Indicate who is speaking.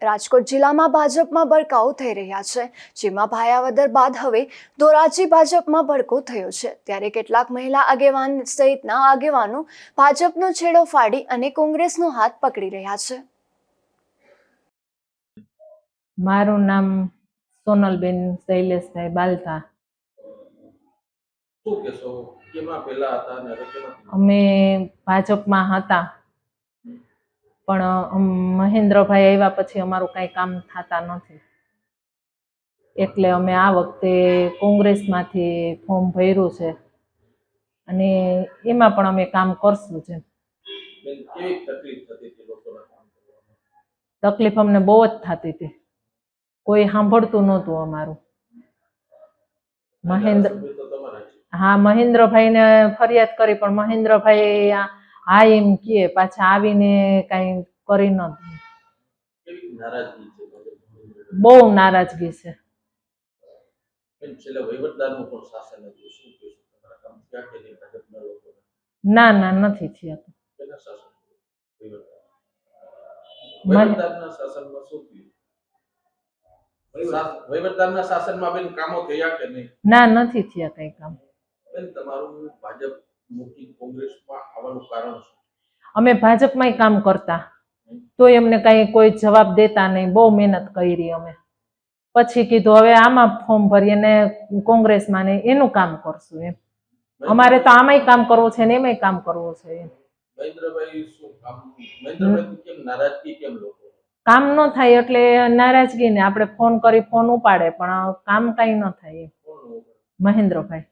Speaker 1: રાજકોટ જિલ્લામાં ભાજપમાં ભડકાઉ થઈ રહ્યા છે, જેમાં ભાયાવદર બાદ હવે ધોરાજી ભાજપમાં ભડકો થયો છે। ત્યારે કેટલાક મહિલા આગેવાન સહિતના આગેવાનો ભાજપનો છેડો ફાડી અને કોંગ્રેસનો હાથ પકડી રહ્યા છે।
Speaker 2: મારું નામ સોનલબેન શૈલેષભાઈ બાલથા। અમે ભાજપમાં હતા, પણ મહેન્દ્રભાઈ આવ્યા પછી અમારું કાંઈ કામ થતા નથી, એટલે અમે આ વખતે કોંગ્રેસમાંથી ફોર્મ ભર્યું છે અને એમાં પણ અમે કામ કરશું છે। તકલીફ અમને બહુ જ થતી હતી, કોઈ સાંભળતું નહોતું અમારું। મહેન્દ્રભાઈને ફરિયાદ કરી, પણ મહેન્દ્રભાઈ હા એમ કહે, પાછા આવીને કાંઈ કરી ન દે। બહુ નારાજગી છે। ના ના, નથી થયા। ના, નથી થયા કઈ કામ। અમે ભાજપમાં કામ કરતા, તોય અમને કઈ કોઈ જવાબ દેતા નહીં। બહુ મહેનત કરી અમે, પછી કીધું હવે આમાં ફોર્મ ભરીએ ને કોંગ્રેસમાં ને એનું કામ કરશું એમ। અમારે તો આમાંય કામ કરવું છે ને એમાંય કામ કરવું છે એમ। કામ ન થાય એટલે નારાજગી ને આપણે ફોન કરી, ફોન ઉપાડે પણ કામ કઈ ન થાય એમ। મહેન્દ્રભાઈ